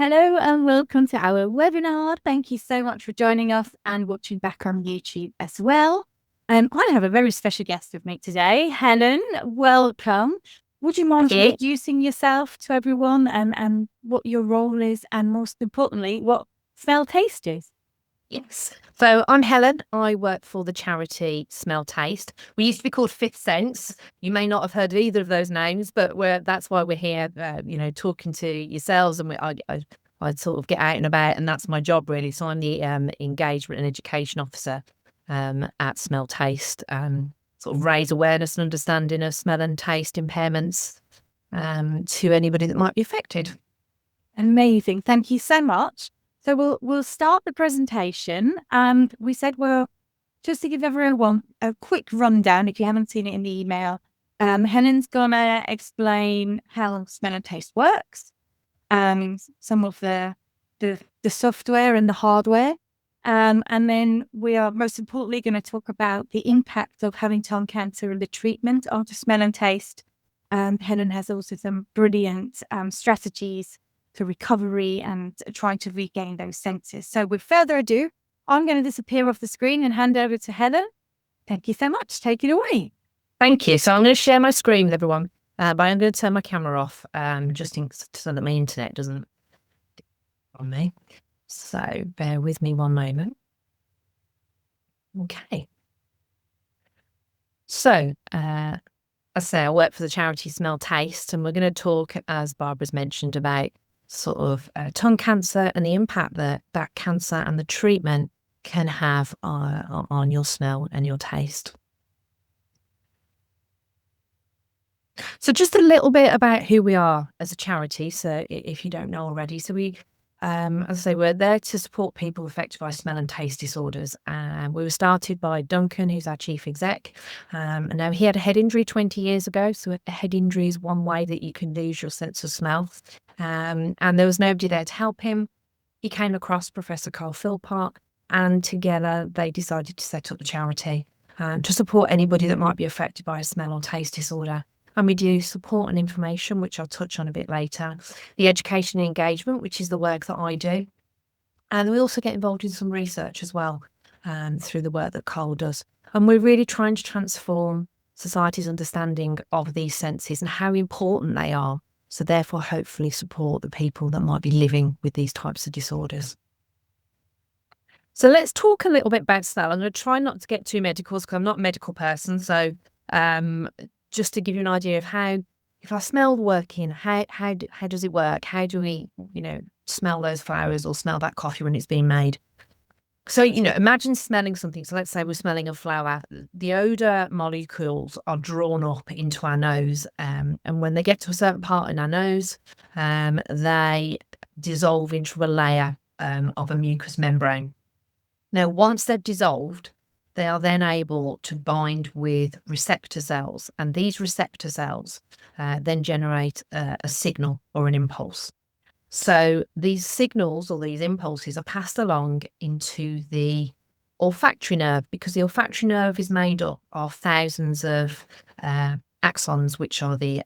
Hello and welcome to our webinar. Thank you so much for joining us and watching back on YouTube as well. I have a very special guest with me today, Helen. Welcome. Would you mind introducing yourself to everyone and what your role is, and most importantly, what Smell Taste is? Yes. So I'm Helen. I work for the charity Smell Taste. We used to be called Fifth Sense. You may not have heard of either of those names, but that's why we're here, talking to yourselves, and I sort of get out and about, and that's my job really. So I'm the engagement and education officer at Smell Taste, sort of raise awareness and understanding of smell and taste impairments to anybody that might be affected. Amazing. Thank you so much. So we'll start the presentation, and we said, well, just to give everyone a quick rundown, if you haven't seen it in the email, Helen's gonna explain how smell and taste works, some of the software and the hardware, and then we are most importantly going to talk about the impact of having tongue cancer and the treatment of the smell and taste. Helen has also some brilliant strategies to recovery and trying to regain those senses. So with further ado, I'm going to disappear off the screen and hand over to Helen. Thank you so much. Take it away. Thank you. So I'm going to share my screen with everyone, but I'm going to turn my camera off so that my internet doesn't on me. So bear with me one moment. Okay. So as I say, I work for the charity Smell Taste, and we're going to talk, as Barbara's mentioned, about sort of tongue cancer and the impact that cancer and the treatment can have on your smell and your taste. So just a little bit about who we are as a charity. So if you don't know already, so we, as I say, we're there to support people affected by smell and taste disorders. And we were started by Duncan, who's our chief exec. And now he had a head injury 20 years ago. So a head injury is one way that you can lose your sense of smell. And there was nobody there to help him. He came across Professor Carl Philpott, and together they decided to set up the charity to support anybody that might be affected by a smell or taste disorder. And we do support and information, which I'll touch on a bit later. The education and engagement, which is the work that I do. And we also get involved in some research as well through the work that Carl does. And we're really trying to transform society's understanding of these senses and how important they are. So therefore, hopefully support the people that might be living with these types of disorders. So let's talk a little bit about smell. I'm going to try not to get too medical because I'm not a medical person. So just to give you an idea of how, if our smell working, how does it work? How do we, smell those flowers or smell that coffee when it's being made? So, imagine smelling something. So let's say we're smelling a flower. The odor molecules are drawn up into our nose. And when they get to a certain part in our nose, they dissolve into a layer of a mucous membrane. Now, once they're dissolved, they are then able to bind with receptor cells, and these receptor cells then generate a signal or an impulse. So these signals or these impulses are passed along into the olfactory nerve, because the olfactory nerve is made up of thousands of axons, which are the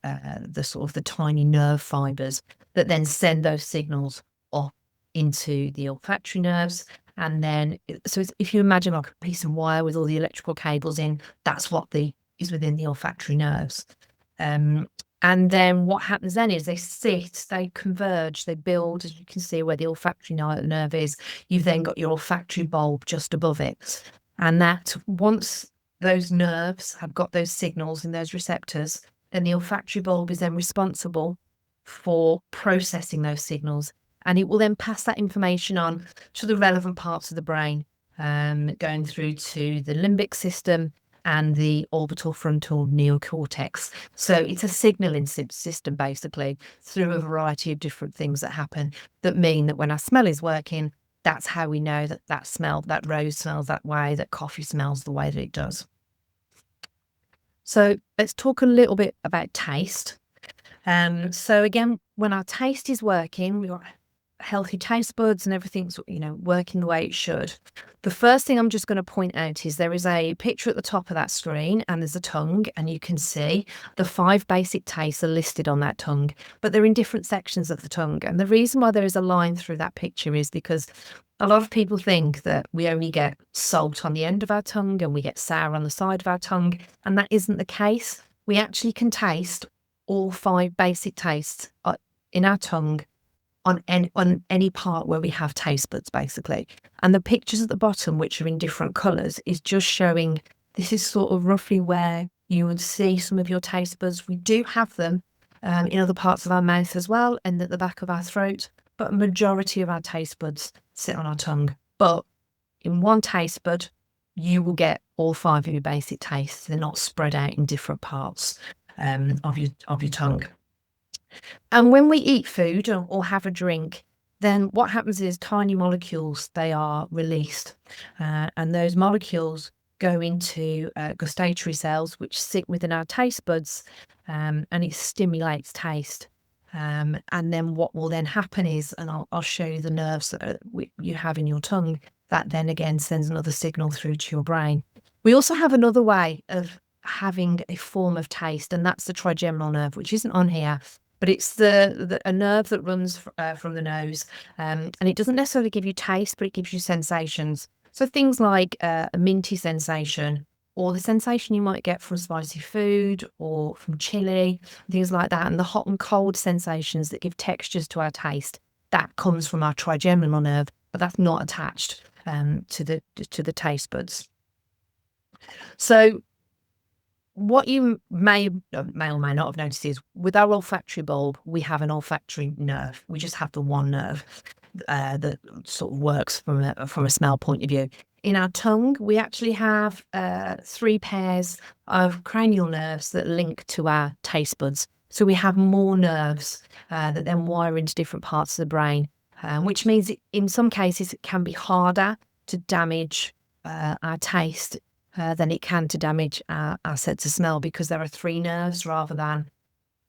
sort of the tiny nerve fibers that then send those signals up into the olfactory nerves. And then, so if you imagine like a piece of wire with all the electrical cables in, that's what is within the olfactory nerves. And then what happens then is they converge, they build, as you can see where the olfactory nerve is. You've then got your olfactory bulb just above it. And that once those nerves have got those signals in those receptors, then the olfactory bulb is then responsible for processing those signals. And it will then pass that information on to the relevant parts of the brain, going through to the limbic system and the orbital frontal neocortex. So it's a signalling system, basically, through a variety of different things that happen that mean that when our smell is working, that's how we know that rose smells that way, that coffee smells the way that it does. So let's talk a little bit about taste. So again, when our taste is working, healthy taste buds and everything's, working the way it should. The first thing I'm just going to point out is there is a picture at the top of that screen and there's a tongue, and you can see the 5 basic tastes are listed on that tongue, but they're in different sections of the tongue. And the reason why there is a line through that picture is because a lot of people think that we only get salt on the end of our tongue and we get sour on the side of our tongue, and that isn't the case. We actually can taste all 5 basic tastes in our tongue on any part where we have taste buds, basically. And the pictures at the bottom, which are in different colours, is just showing this is sort of roughly where you would see some of your taste buds. We do have them in other parts of our mouth as well, and at the back of our throat, but a majority of our taste buds sit on our tongue. But in one taste bud, you will get all 5 of your basic tastes. They're not spread out in different parts of your tongue. And when we eat food or have a drink, then what happens is tiny molecules, they are released. And those molecules go into gustatory cells, which sit within our taste buds, and it stimulates taste. And then what will then happen is, and I'll show you the nerves that you have in your tongue, that then again sends another signal through to your brain. We also have another way of having a form of taste, and that's the trigeminal nerve, which isn't on here. But it's a nerve that runs from the nose, and it doesn't necessarily give you taste, but it gives you sensations. So things like a minty sensation, or the sensation you might get from spicy food or from chili, things like that, and the hot and cold sensations that give textures to our taste, that comes from our trigeminal nerve, but that's not attached to the taste buds. So what you may or may not have noticed is with our olfactory bulb, we have an olfactory nerve. We just have the one nerve that sort of works from a smell point of view. In our tongue, we actually have 3 pairs of cranial nerves that link to our taste buds. So we have more nerves that then wire into different parts of the brain, which means in some cases it can be harder to damage our taste than it can to damage our sense of smell, because there are 3 nerves rather than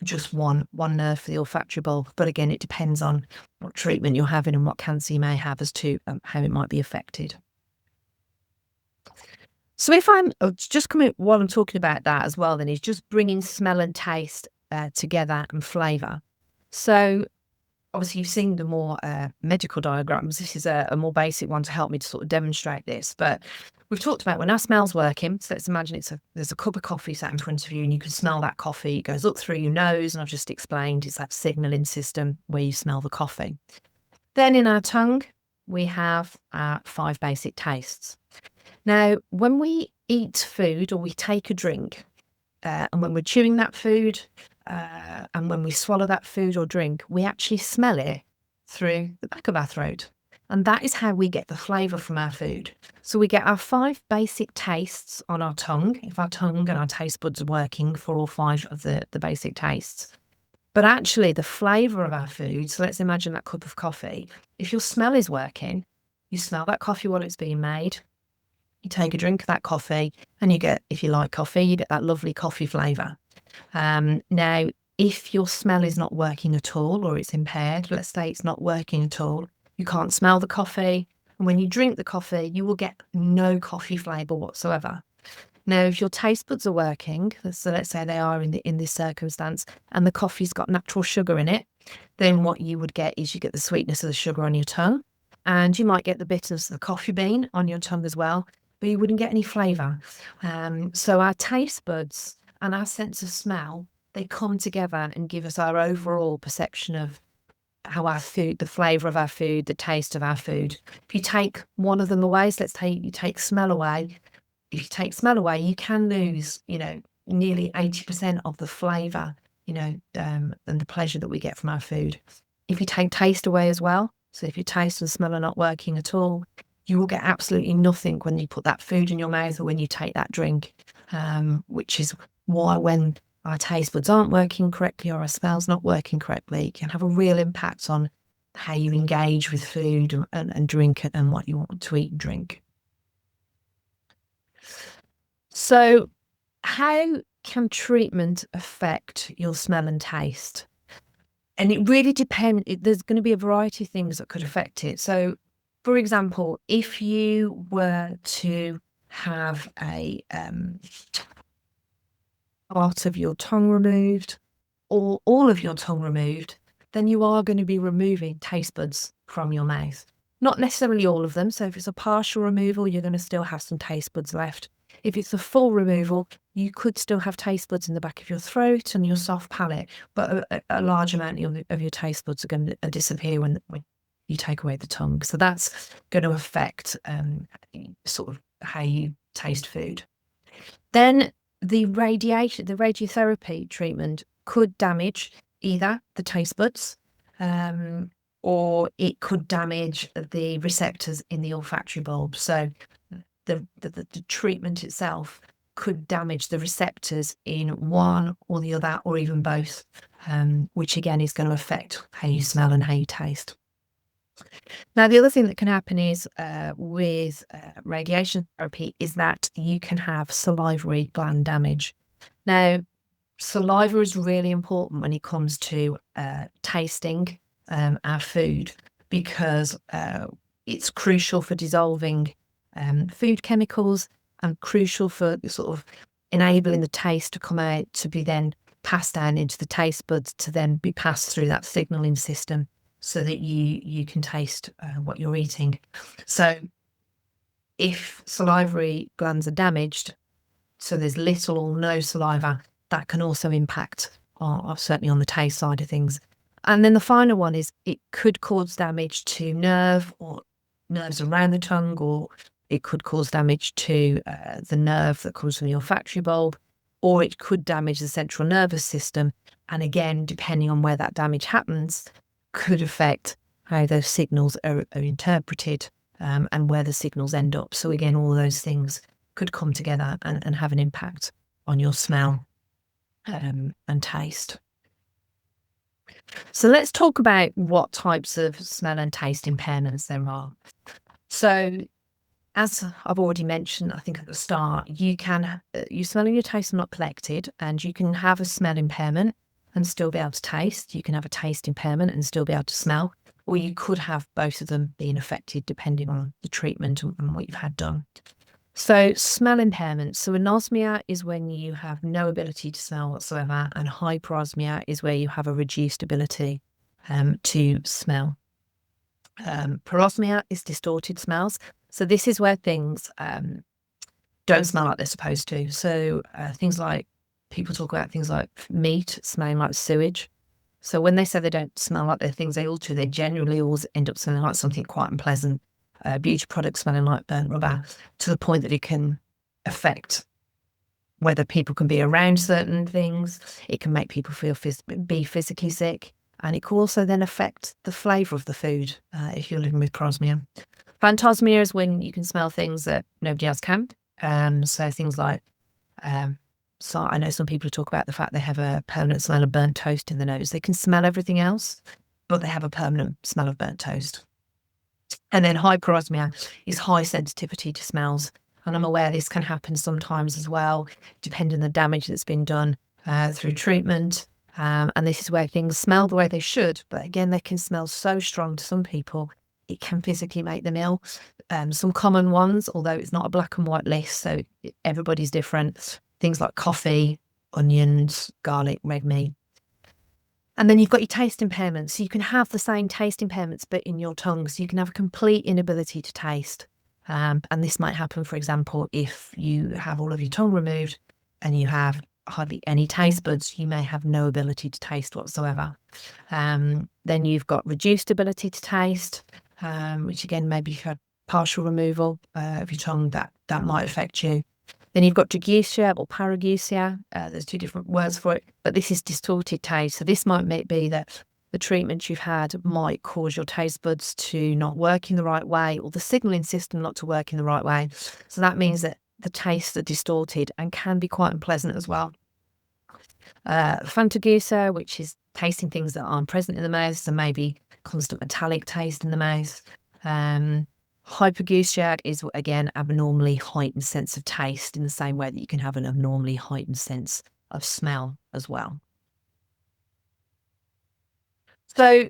just one nerve for the olfactory bulb. But again, it depends on what treatment you're having and what cancer you may have as to how it might be affected. So if I'm just coming while I'm talking about that as well, then is just bringing smell and taste together and flavour. So obviously you've seen the more medical diagrams. This is a more basic one to help me to sort of demonstrate this. But we've talked about when our smell's working. So let's imagine there's a cup of coffee sat in front of you and you can smell that coffee. It goes up through your nose, and I've just explained it's that signalling system where you smell the coffee. Then in our tongue, we have our 5 basic tastes. Now, when we eat food or we take a drink, and when we're chewing that food, and when we swallow that food or drink, we actually smell it through the back of our throat. And that is how we get the flavour from our food. So we get our 5 basic tastes on our tongue, if our tongue and our taste buds are working for all 5 of the basic tastes. But actually the flavour of our food, so let's imagine that cup of coffee, if your smell is working, you smell that coffee while it's being made, you take a drink of that coffee, and you get, if you like coffee, you get that lovely coffee flavour. Now, if your smell is not working at all, or it's impaired, let's say it's not working at all, you can't smell the coffee, and when you drink the coffee, you will get no coffee flavour whatsoever. Now, if your taste buds are working, so let's say they are in this circumstance, and the coffee's got natural sugar in it, then what you would get is you get the sweetness of the sugar on your tongue, and you might get the bitterness of the coffee bean on your tongue as well, but you wouldn't get any flavour. So our taste buds and our sense of smell, they come together and give us our overall perception of how our food, the flavour of our food, the taste of our food. If you take one of them away, so let's say you take smell away, if you take smell away, you can lose, nearly 80% of the flavour, and the pleasure that we get from our food. If you take taste away as well, so if your taste and smell are not working at all, you will get absolutely nothing when you put that food in your mouth or when you take that drink, which is why when our taste buds aren't working correctly or our smell's not working correctly, it can have a real impact on how you engage with food and drink and what you want to eat and drink. So how can treatment affect your smell and taste? And it really depends. There's going to be a variety of things that could affect it. So, for example, if you were to have a part of your tongue removed or all of your tongue removed, then you are going to be removing taste buds from your mouth. Not necessarily all of them. So if it's a partial removal, you're going to still have some taste buds left. If it's a full removal, you could still have taste buds in the back of your throat and your soft palate, but a large amount of your taste buds are going to disappear when you take away the tongue. So that's going to affect sort of how you taste food. Then the radiotherapy treatment could damage either the taste buds, or it could damage the receptors in the olfactory bulb. So the treatment itself could damage the receptors in one or the other, or even both, which again is going to affect how you smell and how you taste. Now, the other thing that can happen is with radiation therapy is that you can have salivary gland damage. Now, saliva is really important when it comes to tasting our food, because it's crucial for dissolving food chemicals and crucial for sort of enabling the taste to come out to be then passed down into the taste buds to then be passed through that signaling system so that you can taste what you're eating. So if salivary glands are damaged, so there's little or no saliva, that can also impact certainly on the taste side of things. And then the final one is it could cause damage to nerves around the tongue, or it could cause damage to the nerve that comes from the olfactory bulb, or it could damage the central nervous system. And again, depending on where that damage happens, could affect how those signals are interpreted and where the signals end up. So again, all those things could come together and have an impact on your smell and taste. So let's talk about what types of smell and taste impairments there are. So as I've already mentioned, I think at the start, your smell and your taste are not collected, and you can have a smell impairment and still be able to taste. You can have a taste impairment and still be able to smell, or you could have both of them being affected depending on the treatment and what you've had done. So smell impairment. So anosmia is when you have no ability to smell whatsoever, and hyposmia is where you have a reduced ability to smell. Parosmia is distorted smells. So this is where things don't smell like they're supposed to. So things like, people talk about things like meat smelling like sewage. So when they say they don't smell like the things they ought to, they generally always end up smelling like something quite unpleasant. Beauty products smelling like burnt rubber, to the point that it can affect whether people can be around certain things. It can make people be physically sick, and it can also then affect the flavour of the food if you're living with parosmia. Phantosmia is when you can smell things that nobody else can. So things like, so I know some people talk about the fact they have a permanent smell of burnt toast in the nose. They can smell everything else, but they have a permanent smell of burnt toast. And then hyperosmia is high sensitivity to smells. And I'm aware this can happen sometimes as well, depending on the damage that's been done through treatment. And this is where things smell the way they should. But again, they can smell so strong to some people, it can physically make them ill. Some common ones, although it's not a black and white list, so everybody's different. Things like coffee, onions, garlic, red meat. And then you've got your taste impairments. So you can have the same taste impairments, but in your tongue. So you can have a complete inability to taste. And this might happen, for example, if you have all of your tongue removed and you have hardly any taste buds, you may have no ability to taste whatsoever. Then you've got reduced ability to taste, which again, maybe you've had partial removal of your tongue, that might affect you. Then you've got tragusia or parageusia. There's two different words for it, but this is distorted taste. So this might be that the treatment you've had might cause your taste buds to not work in the right way, or the signalling system not to work in the right way. So that means that the tastes are distorted and can be quite unpleasant as well. Phantogeusia, which is tasting things that aren't present in the mouth, so maybe constant metallic taste in the mouth. Hypogeusia is, again, abnormally heightened sense of taste, in the same way that you can have an abnormally heightened sense of smell as well. So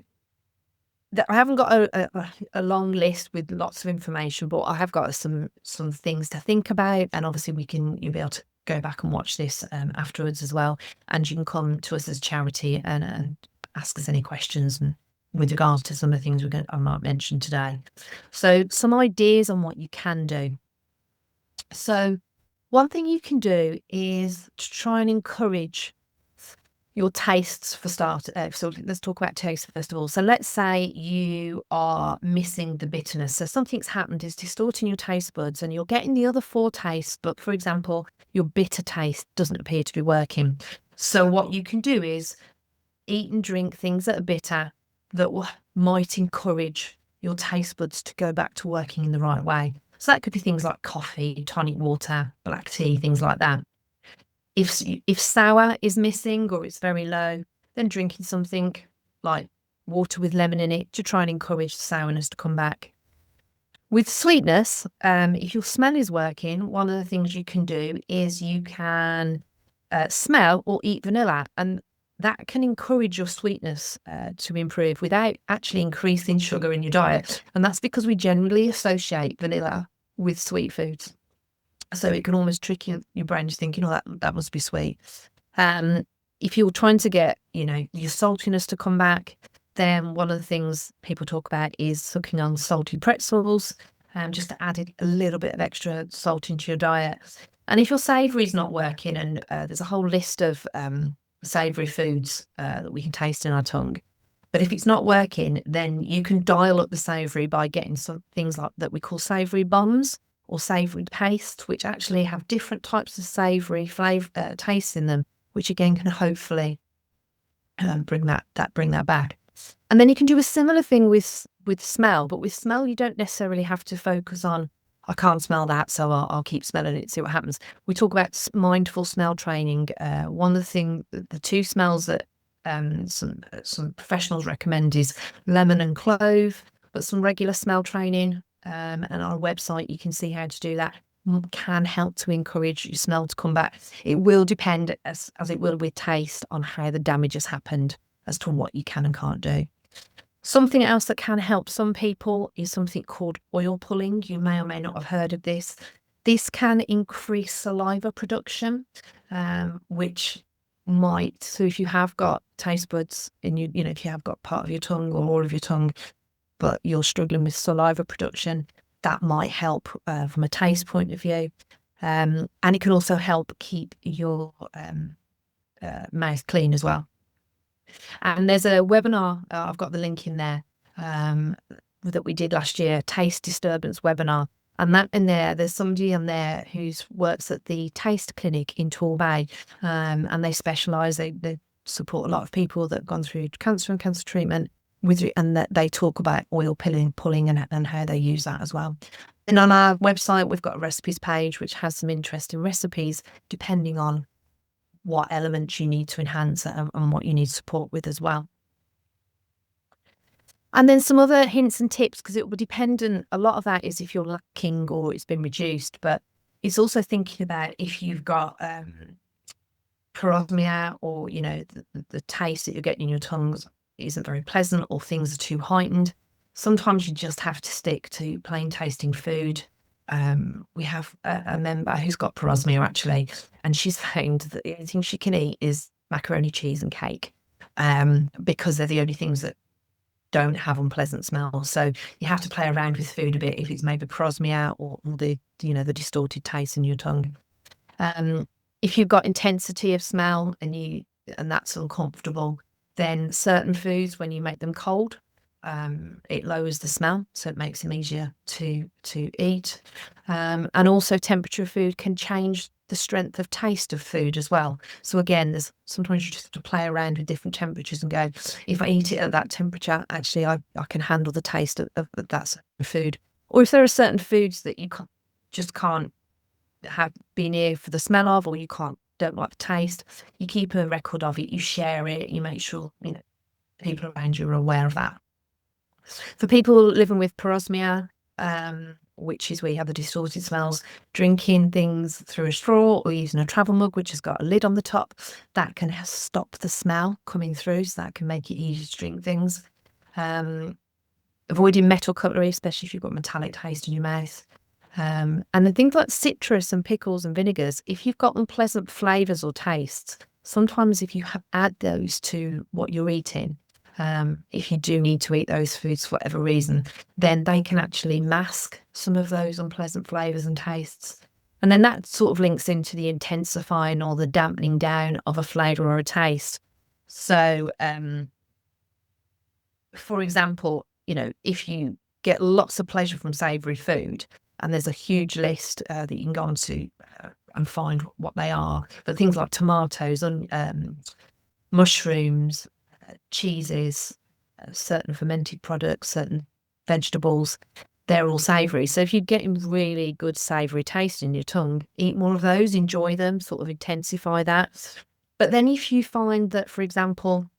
I haven't got a long list with lots of information, but I have got some things to think about, and obviously you'll be able to go back and watch this afterwards as well, and you can come to us as a charity and ask us any questions and with regards to some of the things I might mention today. So some ideas on what you can do. So one thing you can do is to try and encourage your tastes for start. So let's talk about taste first of all. So let's say you are missing the bitterness. So something's happened is distorting your taste buds and you're getting the other four tastes, but for example, your bitter taste doesn't appear to be working. So what you can do is eat and drink things that are bitter that might encourage your taste buds to go back to working in the right way. So that could be things like coffee, tonic water, black tea, things like that. If sour is missing or it's very low, then drinking something like water with lemon in it to try and encourage the sourness to come back. With sweetness, if your smell is working, one of the things you can do is you can smell or eat vanilla, and that can encourage your sweetness to improve without actually increasing sugar in your diet. And that's because we generally associate vanilla with sweet foods. So it can almost trick your brain to thinking, oh, that must be sweet. If you're trying to get, your saltiness to come back, then one of the things people talk about is sucking on salty pretzels, just to add a little bit of extra salt into your diet. And if your savoury is not working, and there's a whole list of savoury foods that we can taste in our tongue. But if it's not working, then you can dial up the savoury by getting some things like that we call savoury bombs or savoury paste, which actually have different types of savoury flavour tastes in them, which again can hopefully bring that back. And then you can do a similar thing with smell, but with smell you don't necessarily have to focus on, I can't smell that, so I'll keep smelling it, see what happens. We talk about mindful smell training. One of the two smells that some professionals recommend is lemon and clove, but some regular smell training. And on our website, you can see how to do that. Can help to encourage your smell to come back. It will depend, as it will with taste, on how the damage has happened as to what you can and can't do. Something else that can help some people is something called oil pulling. You may or may not have heard of this. This can increase saliva production, which might, so if you have got taste buds in you, if you have got part of your tongue or all of your tongue, but you're struggling with saliva production, that might help from a taste point of view. And it can also help keep your mouth clean as well. And there's a webinar, I've got the link in there, that we did last year, taste disturbance webinar. And that in there's somebody in there who works at the Taste Clinic in Torbay, and they specialise, they support a lot of people that have gone through cancer and cancer treatment, and that they talk about oil pulling and how they use that as well. And on our website, we've got a recipes page, which has some interesting recipes, depending on what elements you need to enhance and what you need support with as well. And then some other hints and tips, because it will depend on, a lot of that is if you're lacking or it's been reduced, but it's also thinking about if you've got parosmia, or, the taste that you're getting in your tongues isn't very pleasant, or things are too heightened. Sometimes you just have to stick to plain tasting food. We have a member who's got parosmia actually, and she's found that the only thing she can eat is macaroni, cheese and cake, because they're the only things that don't have unpleasant smells. So you have to play around with food a bit if it's maybe parosmia or the distorted taste in your tongue. If you've got intensity of smell and that's uncomfortable, then certain foods, when you make them cold, it lowers the smell, so it makes them easier to eat. And also temperature of food can change the strength of taste of food as well. So again, sometimes you just have to play around with different temperatures and go, if I eat it at that temperature, actually I can handle the taste of that certain food. Or if there are certain foods that you can't be near for the smell of, or you don't like the taste, you keep a record of it, you share it, you make sure people around you are aware of that. For people living with parosmia, which is where you have the distorted smells. Drinking things through a straw or using a travel mug, which has got a lid on the top, that can stop the smell coming through, so that can make it easier to drink things. Avoiding metal cutlery, especially if you've got metallic taste in your mouth. And then things like citrus and pickles and vinegars, if you've got unpleasant flavours or tastes, sometimes if you add those to what you're eating, if you do need to eat those foods for whatever reason, then they can actually mask some of those unpleasant flavours and tastes. And then that sort of links into the intensifying or the dampening down of a flavour or a taste. So, for example, if you get lots of pleasure from savoury food, and there's a huge list that you can go onto and find what they are, but things like tomatoes, mushrooms, cheeses, certain fermented products, certain vegetables, they're all savoury. So if you're getting really good savoury taste in your tongue, eat more of those, enjoy them, sort of intensify that. But then if you find that, for example,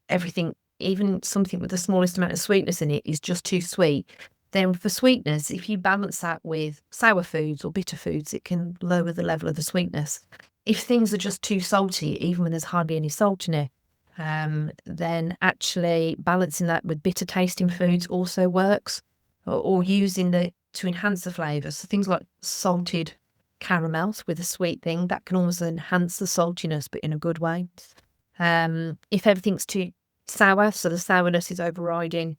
everything, even something with the smallest amount of sweetness in it, is just too sweet, then for sweetness, if you balance that with sour foods or bitter foods, it can lower the level of the sweetness. If things are just too salty, even when there's hardly any salt in it, then actually balancing that with bitter tasting foods also works, or using to enhance the flavour. So things like salted caramels with a sweet thing, that can almost enhance the saltiness, but in a good way. If everything's too sour, so the sourness is overriding,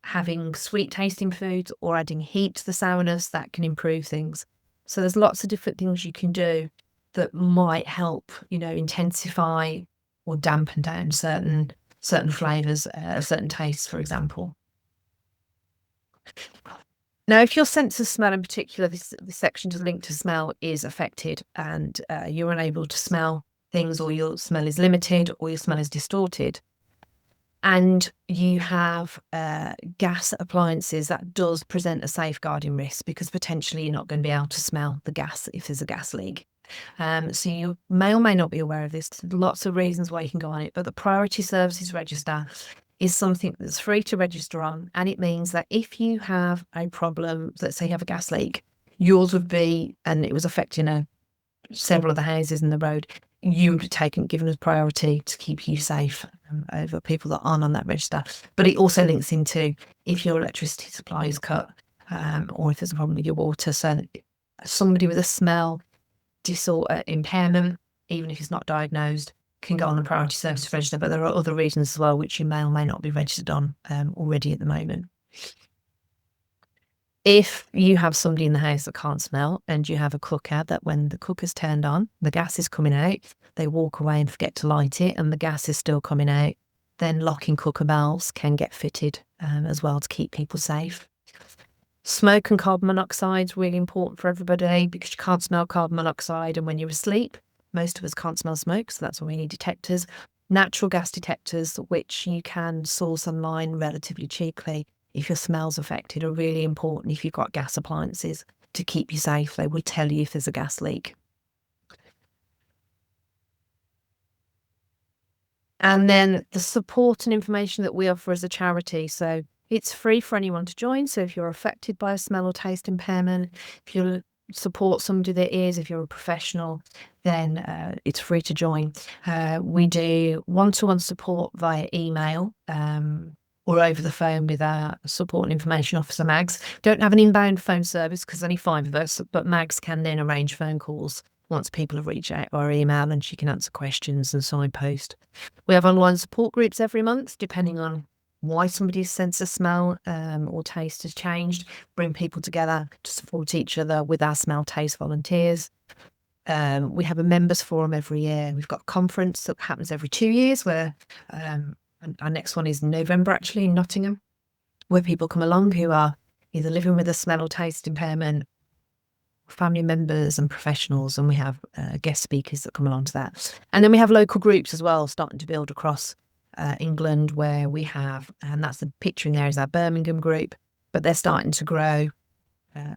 having sweet tasting foods or adding heat to the sourness, that can improve things. So there's lots of different things you can do that might help, intensify or dampen down certain flavours, certain tastes, for example. Now, if your sense of smell in particular, this section is linked to smell, is affected, and you're unable to smell things, or your smell is limited, or your smell is distorted, and you have gas appliances, that does present a safeguarding risk, because potentially you're not going to be able to smell the gas if there's a gas leak. So you may or may not be aware of this. There's lots of reasons why you can go on it, but the Priority Services Register is something that's free to register on, and it means that if you have a problem, let's say you have a gas leak, yours would be, and it was affecting several of the houses in the road, you would be given as priority to keep you safe over people that aren't on that register. But it also links into if your electricity supply is cut, or if there's a problem with your water. So somebody with a smell disorder impairment, even if it's not diagnosed, can go on the Priority Services Register. But there are other reasons as well which you may or may not be registered on already at the moment. If you have somebody in the house that can't smell, and you have a cooker that when the cooker's turned on, the gas is coming out, they walk away and forget to light it, and the gas is still coming out, then locking cooker valves can get fitted as well to keep people safe. Smoke and carbon monoxide is really important for everybody, because you can't smell carbon monoxide, and when you're asleep, most of us can't smell smoke, so that's why we need detectors. Natural gas detectors, which you can source online relatively cheaply if your smell's affected, are really important if you've got gas appliances to keep you safe. They will tell you if there's a gas leak. And then the support and information that we offer as a charity. So it's free for anyone to join. So if you're affected by a smell or taste impairment, if you support somebody that is, if you're a professional, then it's free to join. We do one-to-one support via email, or over the phone with our support and information officer, Mags. Don't have an inbound phone service because only 5 of us, but Mags can then arrange phone calls once people have reached out or email, and she can answer questions and signpost. We have online support groups every month, depending on why somebody's sense of smell or taste has changed, bring people together to support each other with our smell taste volunteers. We have a members forum every year. We've got a conference that happens every 2 years where our next one is in November, actually, in Nottingham, where people come along who are either living with a smell or taste impairment, family members and professionals, and we have guest speakers that come along to that. And then we have local groups as well, starting to build across England, where we have, and that's the picture in there is our Birmingham group, but they're starting to grow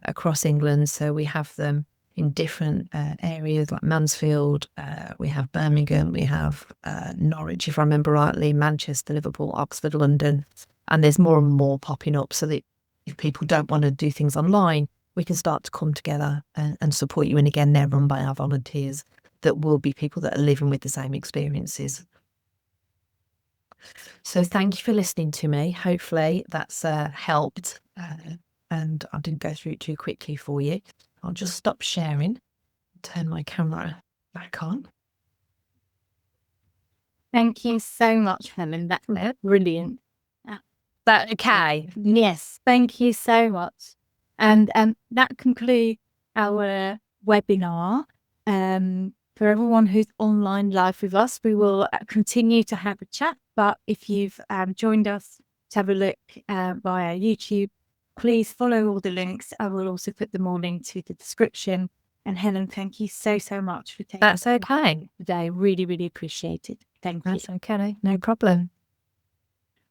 across England. So we have them in different areas like Mansfield, we have Birmingham, we have Norwich, if I remember rightly, Manchester, Liverpool, Oxford, London, and there's more and more popping up. So that if people don't want to do things online, we can start to come together and support you. And again, they're run by our volunteers that will be people that are living with the same experiences. So thank you for listening to me. Hopefully that's helped, and I didn't go through it too quickly for you. I'll just stop sharing, turn my camera back on. Thank you so much, Helen. That's brilliant. That okay? Yes, thank you so much. And that concludes our webinar. For everyone who's online live with us, we will continue to have a chat. But if you've joined us to have a look via YouTube, please follow all the links. I will also put them all into the description. And Helen, thank you so much for taking That's okay. today. Really, really appreciate it. Thank you. That's okay. No problem.